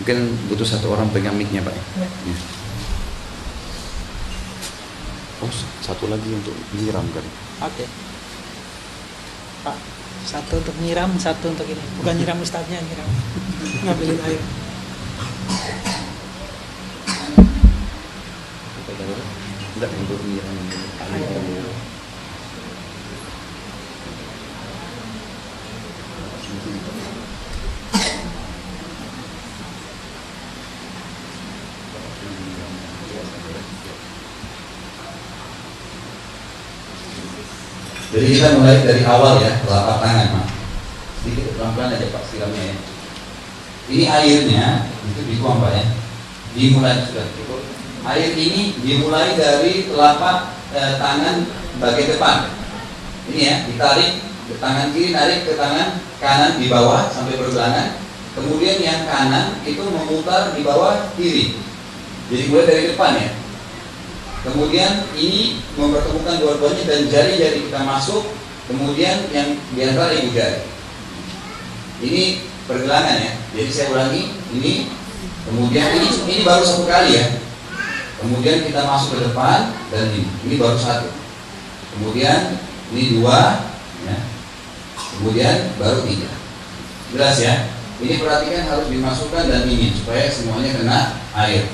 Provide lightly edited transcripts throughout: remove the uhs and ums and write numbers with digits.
Mungkin butuh satu orang pegang mic-nya Pak. Ya. Oh, satu lagi untuk nyiram kan? Oke. Pak, satu untuk nyiram, satu untuk ini. Bukan nyiram ustadznya, nyiram. Ngambilin air. Enggak, untuk nyiram. Jadi kita mulai dari awal ya, telapak tangan Pak. Sedikit pelan-pelan aja Pak siramnya ya. Ini airnya, itu dituang Pak ya. Dimulai sudah cukup. Air ini dimulai dari telapak tangan bagian depan. Ini ya, ditarik ke tangan kiri, narik ke tangan kanan di bawah sampai pergelangan. Kemudian yang kanan itu memutar di bawah kiri. Jadi mulai dari depan ya. Kemudian ini mempertemukan dua-duanya dan jari-jari kita masuk. Kemudian yang diantara ibu jari. Ini pergelangan ya. Jadi saya ulangi, ini. Kemudian ini baru satu kali ya. Kemudian kita masuk ke depan dan ini baru satu. Kemudian ini dua, ya. Kemudian baru tiga. Jelas ya. Ini perhatikan harus dimasukkan dan ini supaya semuanya kena air.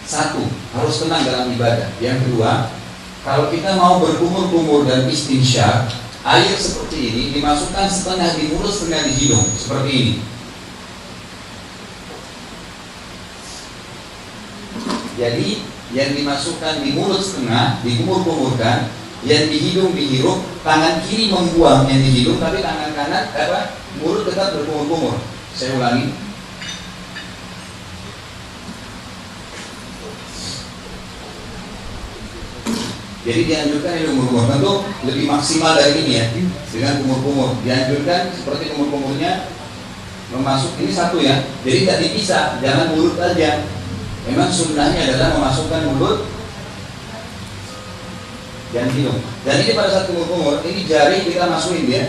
Satu, harus tenang dalam ibadah. Yang kedua, kalau kita mau berkumur-kumur dan istinsyak, air seperti ini dimasukkan setengah di mulut, setengah di hidung, seperti ini. Jadi yang dimasukkan di mulut setengah, dikumur-kumurkan, yang di hidung dihirup, tangan kiri membuang yang di hidung, tapi tangan kanan mulut tetap berkumur-kumur. Saya ulangi. Jadi dianjurkan ini kumur-kumur, tentu lebih maksimal dari ini ya, dengan kumur-kumur. Dianjurkan seperti kumur-kumurnya memasuk ini satu ya. Jadi tidak dipisah, jangan mulut aja. Memang sunnahnya adalah memasukkan mulut dan hidung. Dan ini pada saat kumur-kumur, ini jari kita masukin dia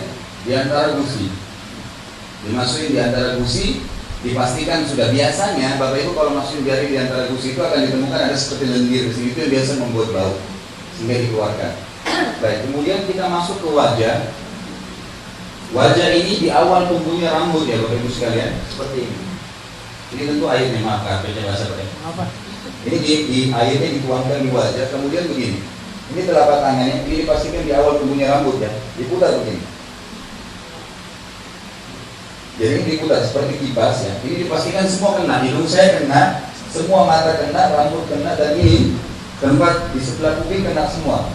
di antara gusi. Dimasukin di antara gusi, dipastikan sudah. Biasanya Bapak Ibu kalau masukin jari di antara gusi itu akan ditemukan ada seperti lendir di sini, itu yang biasa membuat bau. Sehingga dikeluarkan. Baik, kemudian kita masuk ke wajah. Wajah ini di awal tumbuhnya rambut ya Bapak Ibu sekalian, seperti ini. Ini tentu airnya, maaf karpetnya bahasa Apa? Ini di airnya dituangkan di wajah, kemudian begini. Ini telapak tangannya, ini dipastikan di awal tumbuhnya rambut ya, diputar begini. Jadi ini diputar seperti kipas ya. Ini dipastikan semua kena, hidung saya kena, semua mata kena, rambut kena, dan ini tempat di sebelah kuping kena semua.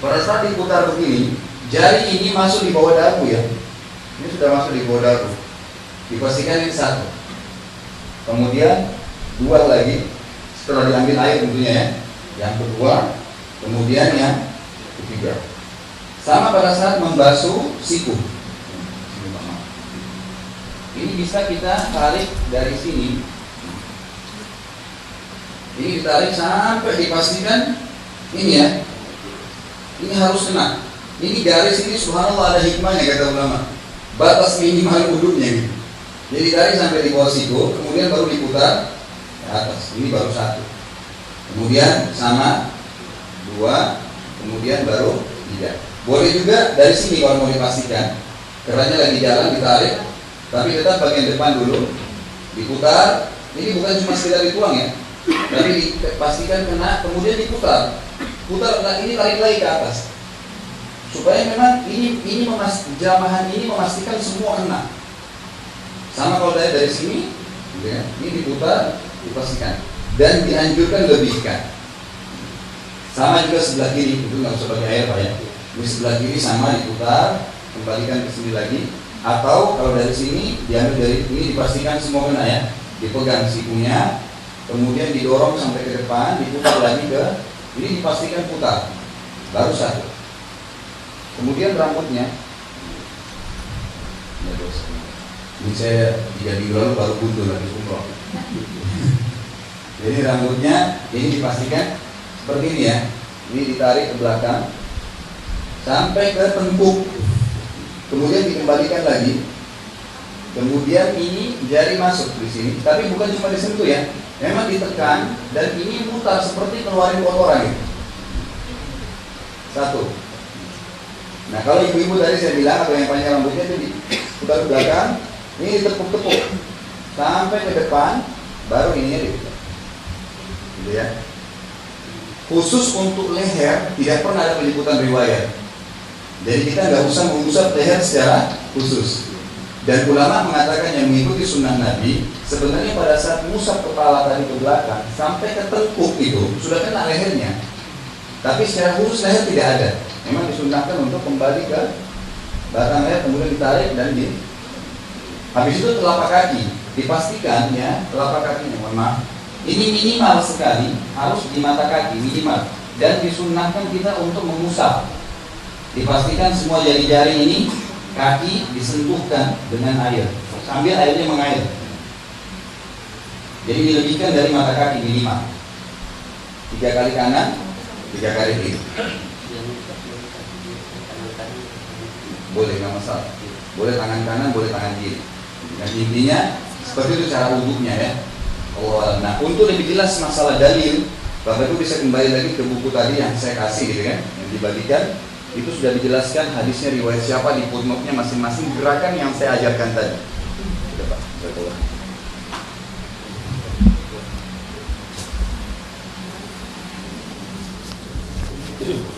Pada saat diputar begini, jari ini masuk di bawah dagu ya. Ini sudah masuk di bawah dagu. Dipastikan ini satu. Kemudian dua lagi. Setelah diambil air tentunya ya. Yang kedua, kemudian yang ketiga. Sama pada saat membasuh siku. Ini bisa kita tarik dari sini. Ini ditarik sampai dipastikan ini ya. Ini harus kena. Ini garis ini subhanallah ada hikmahnya kata ulama. Batas minimal wudhunya gitu. Jadi tarik sampai di bawah siku, kemudian baru diputar ke atas. Ini baru satu. Kemudian sama dua, kemudian baru tiga. Boleh juga dari sini kalau mau dipastikan. Kerannya lagi jalan ditarik, tapi tetap bagian depan dulu diputar. Ini bukan cuma sekedar dituang ya. Tapi dipastikan kena, kemudian diputar. Putar ini tarik lagi ke atas. Supaya memang ini jamahan ini memastikan semua kena. Sama kalau dari sini, ya, ini diputar, dipastikan. Dan dianjurkan lebihkan. Sama juga sebelah kiri, itu nggak usah pakai air Pak ya. Di sebelah kiri sama diputar, kembalikan ke sini lagi. Atau kalau dari sini diambil dari ini dipastikan semua kena ya. Dipegang sikunya. Kemudian didorong sampai ke depan, diputar lagi ke ini dipastikan putar, baru satu. Kemudian rambutnya, ini saya 3 minggu lalu baru buntul lagi umroh. Jadi rambutnya ini dipastikan seperti ini ya, ini ditarik ke belakang sampai ke tengkuk, kemudian dikembalikan lagi kemudian ini jari masuk di sini, tapi bukan cuma disentuh ya, memang ditekan dan ini mutar seperti keluarin kotoran gitu. Satu. Nah kalau ibu-ibu tadi saya bilang atau yang panjang rambutnya itu diputar ke belakang, ini ditepuk-tepuk sampai ke depan, baru ininya diputar. Gitu ya. Khusus untuk leher tidak pernah ada penyebutan riwayat. Jadi kita nggak usah mengusap leher secara khusus. Dan ulama mengatakan yang mengikuti sunnah Nabi sebenarnya pada saat musab kepala tadi ke belakang sampai ke tengkuk itu sudah kena lehernya. Tapi secara khusus leher tidak ada. Memang disunnahkan untuk kembali ke batang leher kemudian ditarik dan di. Habis itu telapak kaki dipastikan ya telapak kakinya mohon maaf. Ini minimal sekali harus di mata kaki minimal dan disunnahkan kita untuk mengusap. Dipastikan semua jari-jari ini kaki disentuhkan dengan air sambil airnya mengalir. Jadi dilebihkan dari mata kaki minimal 3 kali kanan, 3 kali kiri. Boleh nggak masalah. Boleh tangan kanan, boleh tangan kiri. Dan intinya seperti itu cara wudhunya ya. Nah untuk lebih jelas masalah dalil, Bapak Ibu bisa kembali lagi ke buku tadi yang saya kasih gitu kan, yang dibagikan. Itu sudah dijelaskan hadisnya riwayat siapa di footnote-nya masing-masing gerakan yang saya ajarkan tadi. Sudah Pak, saya keluar.